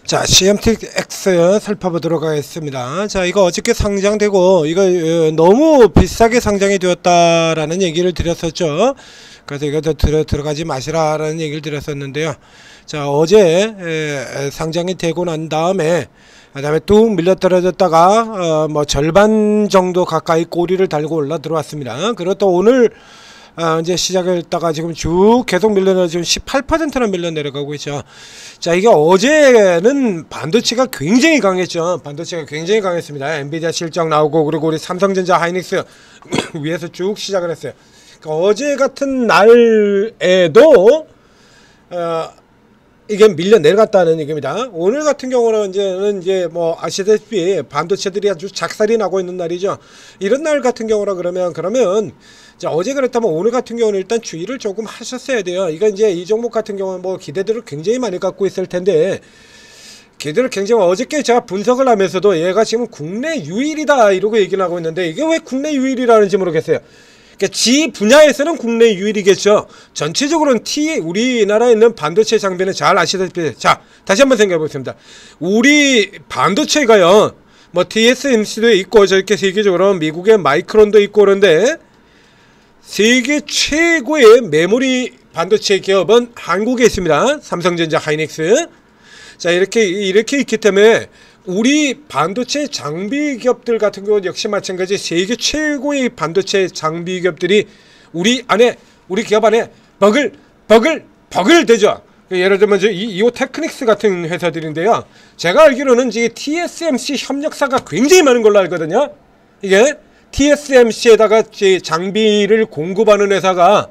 자, CMTX 살펴보도록 하겠습니다. 자, 이거 어저께 상장되고 이거 너무 비싸게 상장이 되었다라는 얘기를 드렸었죠. 그래서 이거 들어가지 마시라라는 얘기를 드렸었는데요. 자, 어제 상장이 되고 난 다음에 그다음에 뚝 밀려 떨어졌다가 뭐 절반 정도 가까이 꼬리를 달고 올라 들어왔습니다. 그리고 또 오늘 이제 시작을 했다가 지금 쭉 계속 밀려내려 지금 18%나 밀려 내려가고 있죠. 자, 이게 어제는 반도체가 굉장히 강했죠. 반도체가 굉장히 강했습니다. 엔비디아 실적 나오고 그리고 우리 삼성전자 하이닉스 위에서 쭉 시작을 했어요. 그러니까 어제 같은 날에도 이게 밀려 내려갔다는 얘기입니다. 오늘 같은 경우는 이제 뭐 아시다시피 반도체들이 아주 작살이 나고 있는 날이죠. 이런 날 같은 경우라 그러면 자, 어제 그랬다면 오늘 같은 경우는 일단 주의를 조금 하셨어야 돼요. 이거 이제 이 종목 같은 경우는 뭐 기대들을 굉장히 많이 갖고 있을 텐데 기대를 굉장히 어저께 제가 분석을 하면서도 얘가 지금 국내 유일이다 이러고 얘기를 하고 있는데 이게 왜 국내 유일이라는지 모르겠어요. 그러니까 지 분야에서는 국내 유일이겠죠. 전체적으로는 우리나라에 있는 반도체 장비는 잘 아시다시피 자, 다시 한번 생각해 보겠습니다. 우리 반도체가요, 뭐 TSMC도 있고 저렇게 세계적으로 미국의 마이크론도 있고 그런데 세계 최고의 메모리 반도체 기업은 한국에 있습니다. 삼성전자 하이닉스. 자, 이렇게 있기 때문에 우리 반도체 장비 기업들 같은 경우 역시 마찬가지 세계 최고의 반도체 장비 기업들이 우리 기업 안에 버글 되죠. 예를 들면 이오 테크닉스 같은 회사들인데요. 제가 알기로는 이제 TSMC 협력사가 굉장히 많은 걸로 알거든요. 이게 TSMC에다가 장비를 공급하는 회사가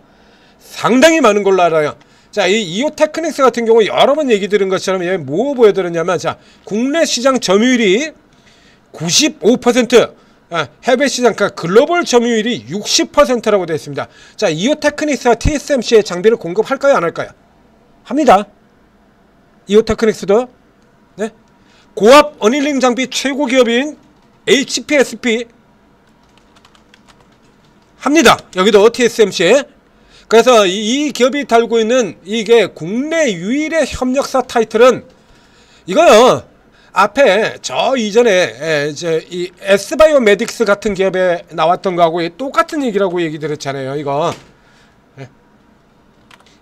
상당히 많은 걸로 알아요. 자, 이 이오 테크닉스 같은 경우 여러 번 얘기 들은 것처럼 얘 뭐 보여드렸냐면, 자, 국내 시장 점유율이 95%, 해외 시장, 그러니까 글로벌 점유율이 60%라고 되어 있습니다. 자, 이오 테크닉스와 TSMC에 장비를 공급할까요, 안 할까요? 합니다. 이오 테크닉스도, 네? 고압 어닐링 장비 최고 기업인 HPSP 합니다. 여기도 TSMC에. 그래서 이 기업이 달고 있는 이게 국내 유일의 협력사 타이틀은 이거요. 앞에 저 이전에 이 S바이오메딕스 같은 기업에 나왔던 거하고 똑같은 얘기라고 얘기 드렸잖아요. 이거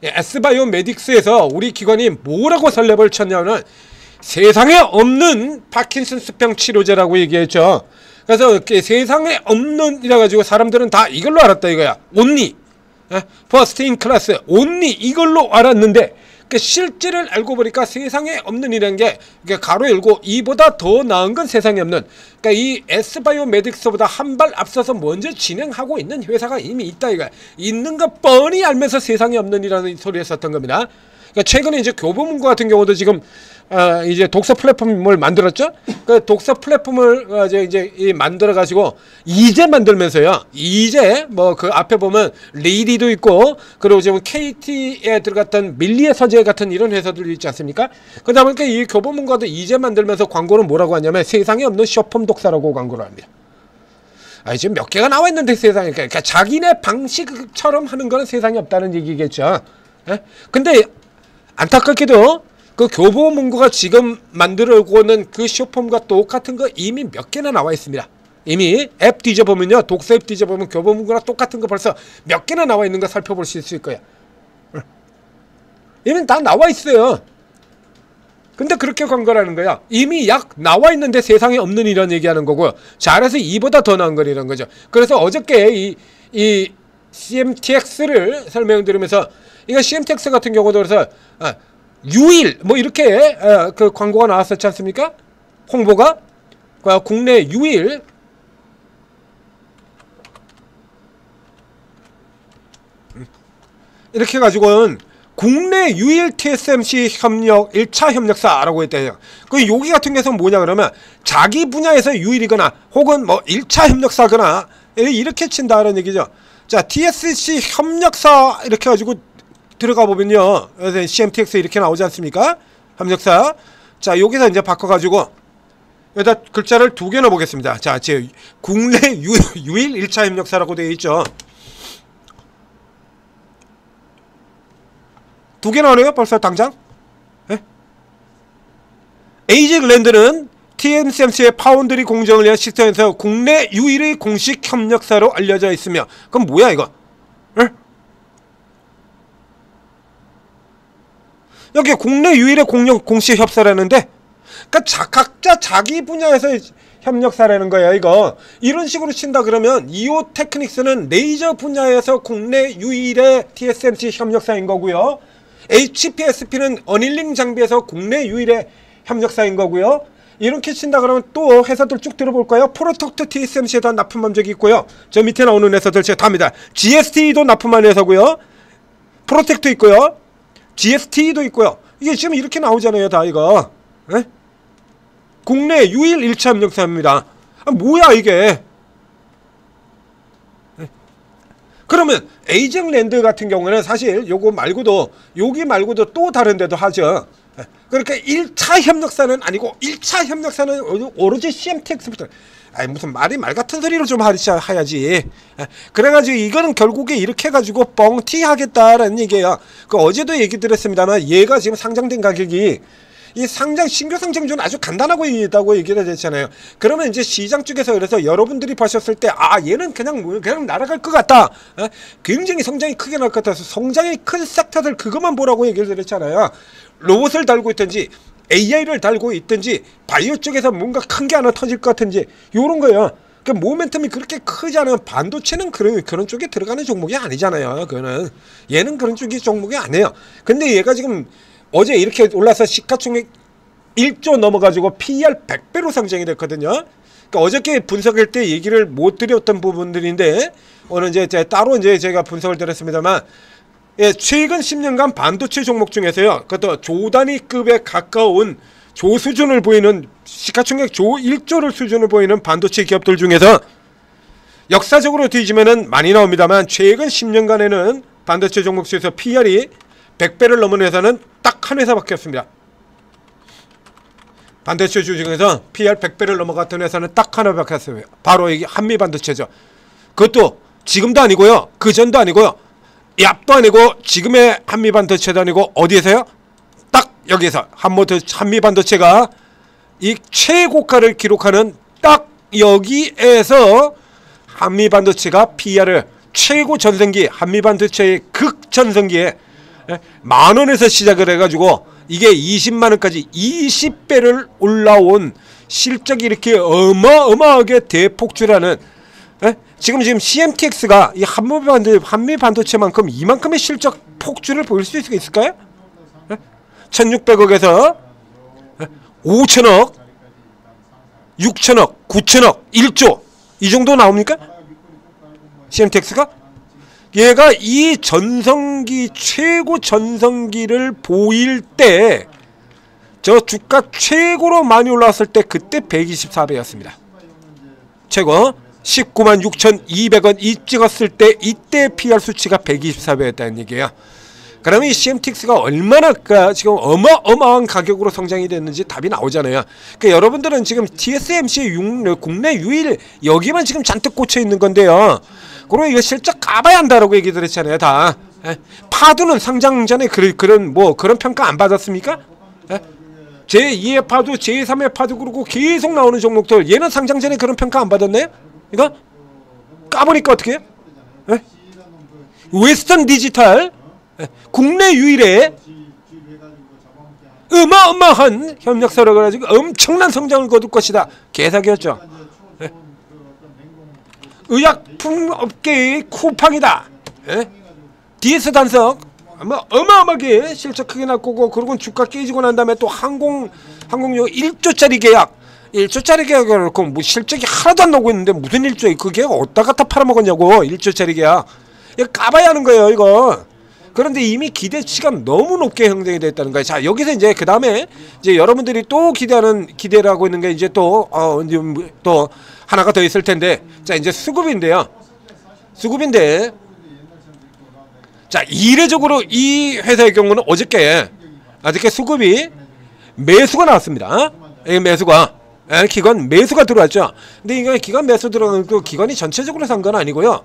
S바이오메딕스에서 우리 기관이 뭐라고 설렙을 쳤냐면 세상에 없는 파킨슨스병 치료제라고 얘기했죠. 그래서 세상에 없는 이라 가지고 사람들은 다 이걸로 알았다 이거야. 온리 퍼스트 인 클래스 온리 이걸로 알았는데 실제를 알고 보니까 세상에 없는 이라는 게 가로 열고 이보다 더 나은 건 세상에 없는, 그러니까 이 S바이오메딕스보다 한 발 앞서서 먼저 진행하고 있는 회사가 이미 있다 이거야. 있는 거 뻔히 알면서 세상에 없는 이라는 소리 했었던 겁니다. 그러니까 최근에 이제 교보문고 같은 경우도 지금 이제 독서 플랫폼을 만들었죠. 그 독서 플랫폼을 이제 만들어 가지고 이제 만들면서요. 이제 뭐 그 앞에 보면 레이디도 있고 그리고 지금 KT에 들어갔던 밀리의 서재 같은 이런 회사들도 있지 않습니까? 그러다 보니까 이 교보문고도 이제 만들면서 광고는 뭐라고 하냐면 세상에 없는 쇼폼 독서라고 광고를 합니다. 지금 몇 개가 나와 있는데 세상에, 그러니까 자기네 방식처럼 하는 거는 세상에 없다는 얘기겠죠. 근데 안타깝게도 그 교보문고가 지금 만들어오는 그 쇼폼과 똑같은 거 이미 몇 개나 나와 있습니다. 이미 앱 뒤져보면요, 독서 앱 뒤져보면 교보문고랑 똑같은 거 벌써 몇 개나 나와 있는 거 살펴볼 수 있을 거야. 이미 다 나와 있어요. 근데 그렇게 광고를 하는 거야. 이미 약 나와 있는데 세상에 없는 이런 얘기하는 거고요. 잘해서 이보다 더 나은 거라는 거죠. 그래서 어저께 이 CMTX를 설명드리면서 이거 CMTX 같은 경우도 그래서 유일 뭐 이렇게 그 광고가 나왔었지 않습니까? 홍보가 국내 유일 이렇게 가지고는 국내 유일 TSMC 협력 1차 협력사라고 했대요. 그 여기 같은 경우는 뭐냐 그러면 자기 분야에서 유일이거나 혹은 뭐 1차 협력사거나 이렇게 친다는 얘기죠. 자, TSMC 협력사 이렇게 가지고 들어가 보면요, CMTX 이렇게 나오지 않습니까? 협력사. 자, 여기서 이제 바꿔가지고 여기다 글자를 두 개 넣어보겠습니다. 자, 제 국내 유일 1차 협력사라고 되어 있죠. 두 개 나오네요, 벌써 당장. 에이징랜드는 TSMC의 파운드리 공정을 위한 시스템에서 국내 유일의 공식 협력사로 알려져 있으며, 그럼 뭐야 이거? 응? 여기 국내 유일의 공식 협사라는데, 그러니까 각자 자기 분야에서 협력사라는 거야 이거. 이런 식으로 친다 그러면 이오 테크닉스는 레이저 분야에서 국내 유일의 TSMC 협력사인 거고요. HPSP는 어닐링 장비에서 국내 유일의 협력사인 거고요. 이렇게 친다 그러면 또 회사들 쭉 들어볼까요? 프로텍트 TSMC에다 납품한 적이 있고요. 저 밑에 나오는 회사들 제가 답니다. GST도 납품한 회사고요. 프로텍트 있고요. GST도 있고요. 이게 지금 이렇게 나오잖아요 다 이거. 에? 국내 유일 1차 협력사입니다. 아, 뭐야 이게. 그러면 에이징랜드 같은 경우는 사실 요거 말고도, 여기 말고도 또 다른 데도 하죠. 그러니까 1차 협력사는 아니고 1차 협력사는 오로지 CMTX부터. 아니 무슨 말 같은 소리로 좀 하야지. 그래가지고 이거는 결국에 이렇게 해가지고 뻥튀 하겠다라는 얘기예요. 그 어제도 얘기 드렸습니다만 얘가 지금 상장된 가격이, 이 신규 상장주는 아주 간단하고 있다고 얘기를 했잖아요. 그러면 이제 시장 쪽에서, 그래서 여러분들이 보셨을 때 얘는 그냥 날아갈 것 같다. 굉장히 성장이 크게 날 것 같아서 성장이 큰 섹터들 그것만 보라고 얘기를 드렸잖아요. 로봇을 달고 있든지 AI를 달고 있든지 바이오 쪽에서 뭔가 큰 게 하나 터질 것 같은지 요런 거예요. 그 모멘텀이 그렇게 크지 않은 반도체는 그런 쪽에 들어가는 종목이 아니잖아요. 그거는 얘는 그런 쪽이 종목이 아니에요. 근데 얘가 지금 어제 이렇게 올라서 시가총액 1조 넘어가지고 PER 100배로 상장이 됐거든요. 그러니까 어저께 분석할 때 얘기를 못 드렸던 부분들인데 오늘 이제 따로 이제 제가 분석을 드렸습니다만, 예, 최근 10년간 반도체 종목 중에서요, 그것도 조 단위급에 가까운 조 수준을 보이는 시가총액 조 1조를 수준을 보이는 반도체 기업들 중에서 역사적으로 뒤지면은 많이 나옵니다만 최근 10년간에는 반도체 종목 중에서 PER이 100배를 넘은 회사는 딱 한 회사밖에 없습니다. 반도체 중에서 PER 100배를 넘어갔던 회사는 딱 하나밖에 없어요. 바로 이게 한미반도체죠. 그것도 지금도 아니고요, 그전도 아니고요, 얍도 아니고, 지금의 한미반도체도 아니고, 어디에서요? 딱 여기에서 한미반도체가 이 최고가를 기록하는 딱 여기에서 한미반도체가 PER을 최고 전성기, 한미반도체의 극전성기에 10,000원에서 시작을 해가지고 이게 200,000원까지 20배를 올라온 실적이 이렇게 어마어마하게 대폭주라는, 지금 CMTX가 이 한미반도체만큼 이만큼의 실적 폭주를 보일 수 있을까요? 1,600억에서 5,000억, 6,000억, 9,000억, 1조 이 정도 나옵니까? CMTX가? 얘가 이 전성기, 최고 전성기를 보일 때 저 주가 최고로 많이 올라왔을 때 그때 124배였습니다. 최고 196,200원 이 찍었을 때 이때 PER 수치가 124배였다는 얘기예요. 그러면 이 CMTX가 얼마나 지금 어마어마한 가격으로 성장이 됐는지 답이 나오잖아요. 그러니까 여러분들은 지금 TSMC 국내 유일 여기만 지금 잔뜩 꽂혀 있는 건데요. 그리고 이거 실적 까봐야 한다라고 얘기들 했잖아요, 다. 파두는 상장 전에 그런 평가 안 받았습니까? 제2의 파두, 제3의 파두 그러고 계속 나오는 종목들, 얘는 상장 전에 그런 평가 안 받았나요? 이거 까보니까 어떻게 해요? 웨스턴 디지털, 국내 유일의 어마어마한 협력사로 가지고 엄청난 성장을 거둘 것이다. 개사기였죠. 의약품 업계의 쿠팡이다. DS 단석 아마 어마어마하게 실적 크게 날 거고, 그리고 주가 깨지고 난 다음에 또 항공용 1조짜리 계약, 1조짜리 계약을 놓고 뭐 실적이 하나도 안 나오고 있는데 무슨 1조에 그 계약 어디다 갖다 팔아먹었냐고. 1조짜리 계약 이거 까봐야 하는 거예요 이거. 그런데 이미 기대치가 너무 높게 형성이 됐다는 거예요. 자, 여기서 이제 그 다음에 이제 여러분들이 또 기대를 하고 있는 게 이제 또 하나가 더 있을 텐데, 자, 이제 수급인데요. 수급인데, 자, 이례적으로 이 회사의 경우는 어저께 수급이 매수가 나왔습니다. 매수가. 기관 매수가 들어왔죠. 근데 이거 기관 매수 들어가는 그 기관이 전체적으로 산 건 아니고요.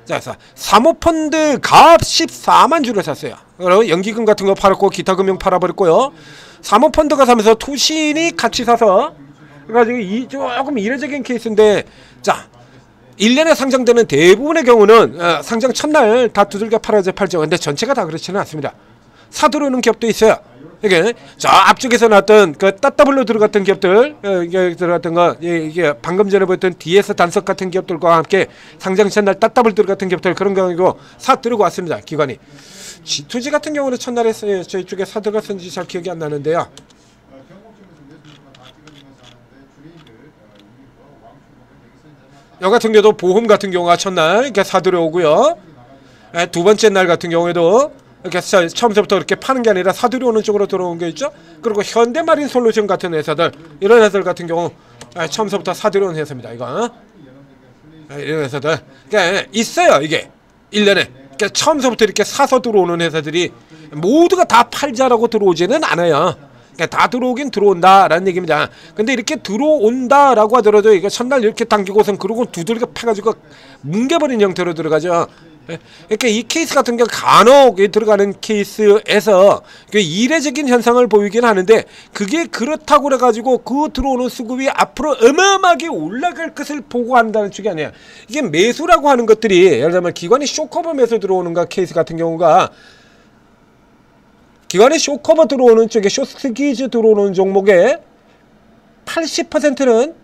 자, 사모펀드 갑 14만 주를 샀어요. 그리고 연기금 같은 거 팔았고 기타 금융 팔아버렸고요. 사모펀드가 사면서 투신이 같이 사서 그래가지고 조금 이례적인 케이스인데, 자 1년에 상장되는 대부분의 경우는 상장 첫날 다 두들겨 팔죠. 근데 전체가 다 그렇지는 않습니다. 사들어오는 기업도 있어요. 이게 저 앞쪽에서 나왔던 그 따따블로 들어갔던 기업들, 이게 들어갔던 거, 이게 방금 전에 보였던 DS 단석 같은 기업들과 함께 상장 첫날 따따블 들어갔던 기업들, 그런 경우고 사 들고 왔습니다. 기관이. G2G 같은 경우는 첫날에 저희 쪽에 사 들어갔는지 잘 기억이 안 나는데요. 여 같은 경우도 보험 같은 경우가 첫날 이렇게 사 들어오고요. 두 번째 날 같은 경우에도 이렇게 처음부터 이렇게 파는 게 아니라 사 들어오는 쪽으로 들어온 게 있죠. 그리고 현대마린 솔루션 같은 회사들, 이런 회사들 같은 경우 처음부터 사 들어온 회사입니다. 이거 이런 회사들 그러니까 있어요. 이게 1년에 그러니까 처음부터 이렇게 사서 들어오는 회사들이 모두가 다 팔자라고 들어오지는 않아요. 그러니까 다 들어오긴 들어온다라는 얘기입니다. 근데 이렇게 들어온다라고 하더라도 이거 첫날 이렇게 당기고선 그러고 두들겨 패가지고 뭉개버린 형태로 들어가죠. 그러니까 이 케이스 같은 경우 간혹 들어가는 케이스에서 이례적인 현상을 보이긴 하는데, 그게 그렇다고 그래가지고 그 들어오는 수급이 앞으로 어마어마하게 올라갈 것을 보고한다는 쪽이 아니에요. 이게 매수라고 하는 것들이 예를 들면 기관이 쇼커버 매수 들어오는 거 케이스 같은 경우가, 기관이 쇼커버 들어오는 쪽에 쇼스키즈 들어오는 종목의 80%는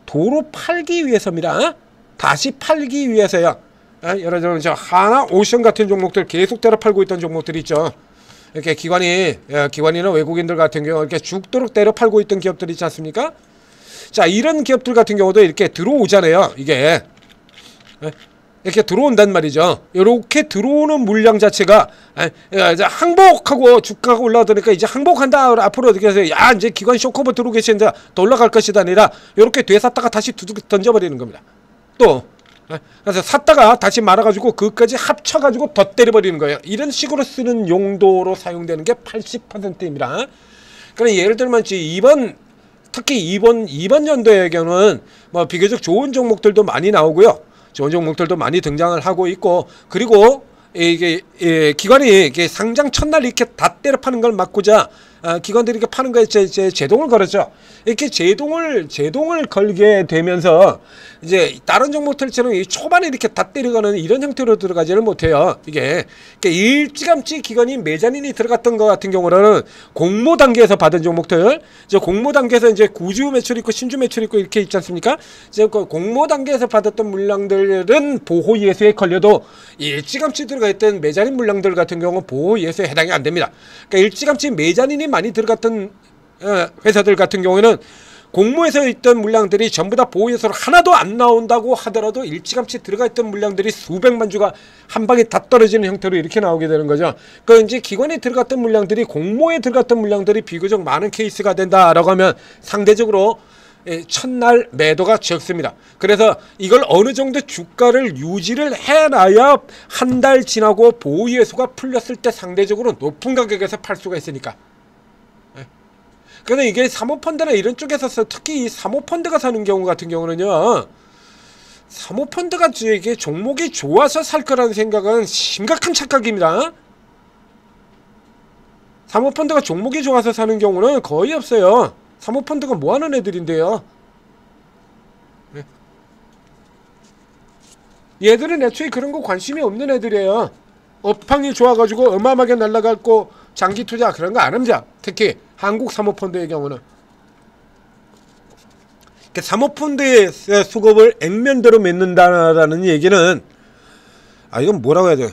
도로 팔기 위해서입니다. 다시 팔기 위해서요. 예를 들면 저 하나 오션 같은 종목들 계속 때려 팔고 있던 종목들이 있죠. 이렇게 기관이나 외국인들 같은 경우 이렇게 죽도록 때려 팔고 있던 기업들이 있지 않습니까? 자, 이런 기업들 같은 경우도 이렇게 들어오잖아요. 이게 이렇게 들어온단 말이죠. 이렇게 들어오는 물량 자체가 이제 항복하고 주가가 올라가니까 이제 항복한다. 앞으로 어떻게 해서 야 이제 기관 쇼커버 들어오고 계신다. 더 올라갈 것이다 아니라 이렇게 되샀다가 다시 두둑 던져버리는 겁니다. 또 그래서 샀다가 다시 말아가지고 그것까지 합쳐가지고 더 때려버리는 거예요. 이런 식으로 쓰는 용도로 사용되는 게 80%입니다. 그러니까 예를 들면 특히 이번 연도의 경우는 뭐 비교적 좋은 종목들도 많이 나오고요. 좋은 종목들도 많이 등장을 하고 있고, 그리고 이게 기관이 이게 상장 첫날 이렇게 다 때려 파는 걸 막고자 기관들이 이렇게 파는 거에 제동을 걸었죠. 이렇게 제동을 걸게 되면서 이제 다른 종목들처럼 이 초반에 이렇게 다 때려가는 이런 형태로 들어가지를 못해요. 이게 그러니까 일찌감치 기관이 메자닌이 들어갔던 것 같은 경우는 공모 단계에서 받은 종목들, 이제 공모 단계에서 이제 구주 매출 있고 신주 매출 있고 이렇게 있지 않습니까? 이제 그 공모 단계에서 받았던 물량들은 보호 예수에 걸려도 일찌감치 들어가 있던 메자닌 물량들 같은 경우 보호 예수에 해당이 안 됩니다. 그러니까 일찌감치 메자닌이 많이 들어갔던 회사들 같은 경우에는 공모에서 있던 물량들이 전부 다 보호예수로 하나도 안 나온다고 하더라도 일찌감치 들어가 있던 물량들이 수백만 주가 한 방에 다 떨어지는 형태로 이렇게 나오게 되는 거죠. 그러니까 이제 기관에 들어갔던 물량들이 공모에 들어갔던 물량들이 비교적 많은 케이스가 된다라고 하면 상대적으로 첫날 매도가 적습니다. 그래서 이걸 어느 정도 주가를 유지를 해놔야 한 달 지나고 보호예수가 풀렸을 때 상대적으로 높은 가격에서 팔 수가 있으니까. 근데 이게 사모펀드나 이런 쪽에서 특히 이 사모펀드가 사는 경우 같은 경우는요, 사모펀드가 이게 종목이 좋아서 살 거라는 생각은 심각한 착각입니다. 사모펀드가 종목이 좋아서 사는 경우는 거의 없어요. 사모펀드가 뭐하는 애들인데요. 얘들은 애초에 그런 거 관심이 없는 애들이에요. 업황이 좋아가지고 어마어마하게 날아갔고 장기 투자 그런 거 안 합니다. 특히 한국 사모펀드의 경우는. 사모펀드의 수급을 액면대로 맺는다라는 얘기는, 이건 뭐라고 해야 돼요?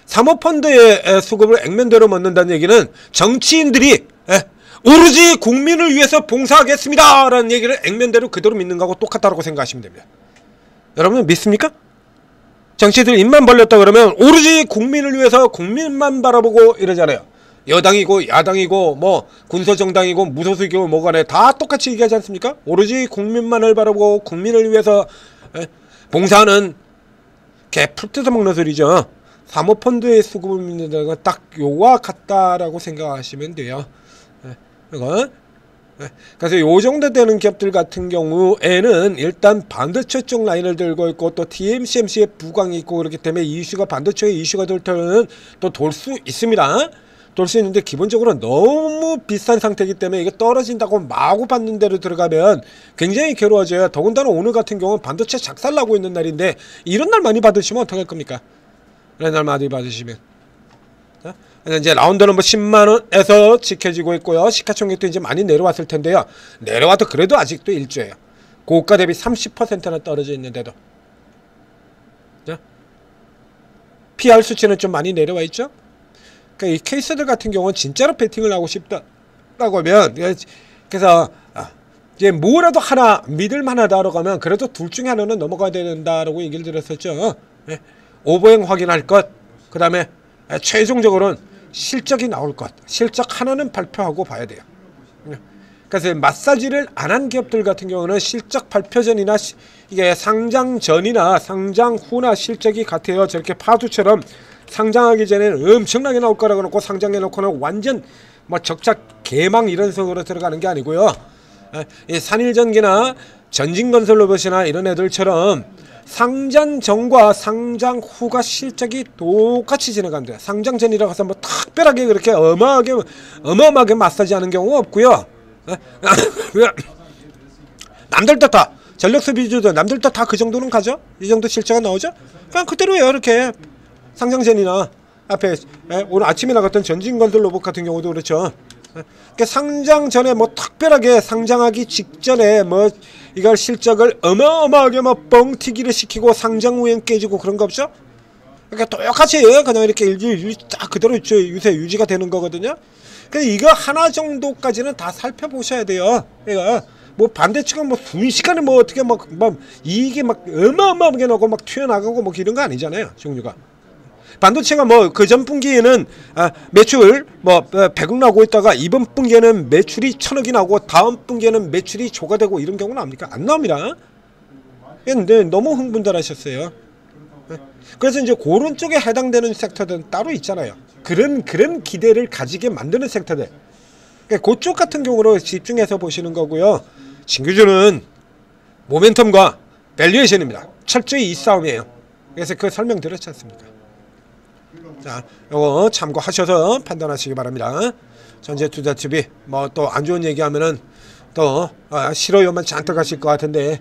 사모펀드의 수급을 액면대로 맺는다는 얘기는 정치인들이 오로지 국민을 위해서 봉사하겠습니다 라는 얘기를 액면대로 그대로 믿는 거하고 똑같다고 생각하시면 됩니다. 여러분 믿습니까? 정치인들 입만 벌렸다 그러면 오로지 국민을 위해서 국민만 바라보고 이러잖아요. 여당이고 야당이고 뭐 군소정당이고 무소속이고 뭐간에 다 똑같이 얘기하지 않습니까? 오로지 국민만을 바라보고 국민을 위해서 봉사하는 개풀 뜯어먹는 소리죠. 사모펀드의 수급을 믿는다는 건 딱 요와 같다라고 생각하시면 돼요. 이건 그래서 요 정도 되는 기업들 같은 경우에는 일단 반도체 쪽 라인을 들고 있고 또 TSMC의 부광이 있고 그렇기 때문에 이슈가 반도체의 이슈가 될 때는 또 돌 수 있습니다. 돌 수 있는데 기본적으로 너무 비싼 상태이기 때문에 이게 떨어진다고 마구 받는 대로 들어가면 굉장히 괴로워져요. 더군다나 오늘 같은 경우는 반도체 작살나고 있는 날인데 이런 날 많이 받으시면 어떡할 겁니까? 이런 날 많이 받으시면 이제 라운드는 뭐 10만원에서 지켜지고 있고요. 시가총액도 이제 많이 내려왔을 텐데요. 내려와도 그래도 아직도 일조예요. 고가 대비 30%나 떨어져 있는데도. PR 수치는 좀 많이 내려와 있죠. 그러니까 이 케이스들 같은 경우는 진짜로 배팅을 하고 싶다라고 하면, 그래서 이제 뭐라도 하나 믿을만하다라고 하면 그래도 둘 중에 하나는 넘어가야 된다라고 얘기를 드렸었죠. 오버행 확인할 것, 그 다음에 최종적으로는 실적이 나올 것, 실적 하나는 발표하고 봐야 돼요. 그래서 마사지를 안 한 기업들 같은 경우는 실적 발표 전이나 이게 상장 전이나 상장 후나 실적이 같아요. 저렇게 파도처럼 상장하기 전에는 엄청나게 나올 거라고 놓고 상장해 놓고는 완전 뭐 적자 개망 이런 식으로 들어가는 게 아니고요. 이 산일전기나 전진건설로봇이나 이런 애들처럼 상장 전과 상장 후가 실적이 똑같이 진행합니다. 상장 전이라고 해서 뭐 특별하게 그렇게 어마어마하게 마사지하는 경우가 없고요. 남들도 다 전력소비주도 남들도 다 그 정도는 가죠. 이 정도 실적가 나오죠. 그냥 그대로예요. 이렇게 상장 전이나 앞에 오늘 아침에 나갔던 전진건설로봇 같은 경우도 그렇죠. 그러니까 상장 전에 뭐 특별하게 상장하기 직전에 뭐 이걸 실적을 어마어마하게 뭐 뻥튀기를 시키고 상장 후엔 깨지고 그런 거 없죠? 그러니까 똑같이 그냥 이렇게 딱 그대로 유세 유지가 되는 거거든요. 그래서 이거 하나 정도까지는 다 살펴보셔야 돼요. 그러니까 뭐 반대측은 뭐 순식간에 뭐 어떻게 막 이익이 막 어마어마하게 나고 막 튀어나가고 뭐 이런 거 아니잖아요. 종류가. 반도체가 뭐 그 전 분기에는 매출 뭐 100억 나오고 있다가 이번 분기에는 매출이 1000억이 나오고 다음 분기에는 매출이 조가되고 이런 경우는 나옵니까? 안 나옵니다. 근데 너무 흥분들 하셨어요. 그래서 이제 그런 쪽에 해당되는 섹터들은 따로 있잖아요. 그런 기대를 가지게 만드는 섹터들. 그러니까 그쪽 같은 경우로 집중해서 보시는 거고요. 신규주는 모멘텀과 밸류에이션입니다. 철저히 이 싸움이에요. 그래서 그 설명드렸지 않습니까? 자, 요거 참고하셔서 판단하시기 바랍니다. 전체 투자 투비 뭐 또 안 좋은 얘기하면은 또 싫어요만 잔뜩 하실 것 같은데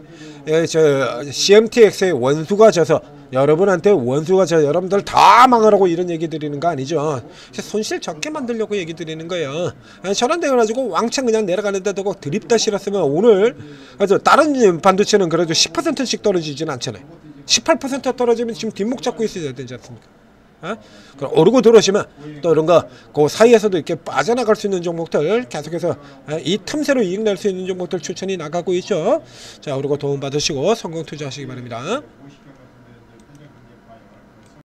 저 CMTX의 원수가 져서 여러분한테 원수가 져 여러분들 다 망하라고 이런 얘기 드리는 거 아니죠. 손실 적게 만들려고 얘기 드리는 거예요. 저런데 가지고 왕창 그냥 내려가는데도 꼭 드립다 실었으면 오늘 그래서 다른 반도체는 그래도 10%씩 떨어지진 않잖아요. 18% 떨어지면 지금 뒷목 잡고 있어야 되지 않습니까? 그럼 오르고 들어오시면 또 이런 거 그 사이에서도 이렇게 빠져나갈 수 있는 종목들 계속해서 이 틈새로 이익 낼 수 있는 종목들 추천이 나가고 있죠. 자, 오르고 도움 받으시고 성공 투자하시기 바랍니다.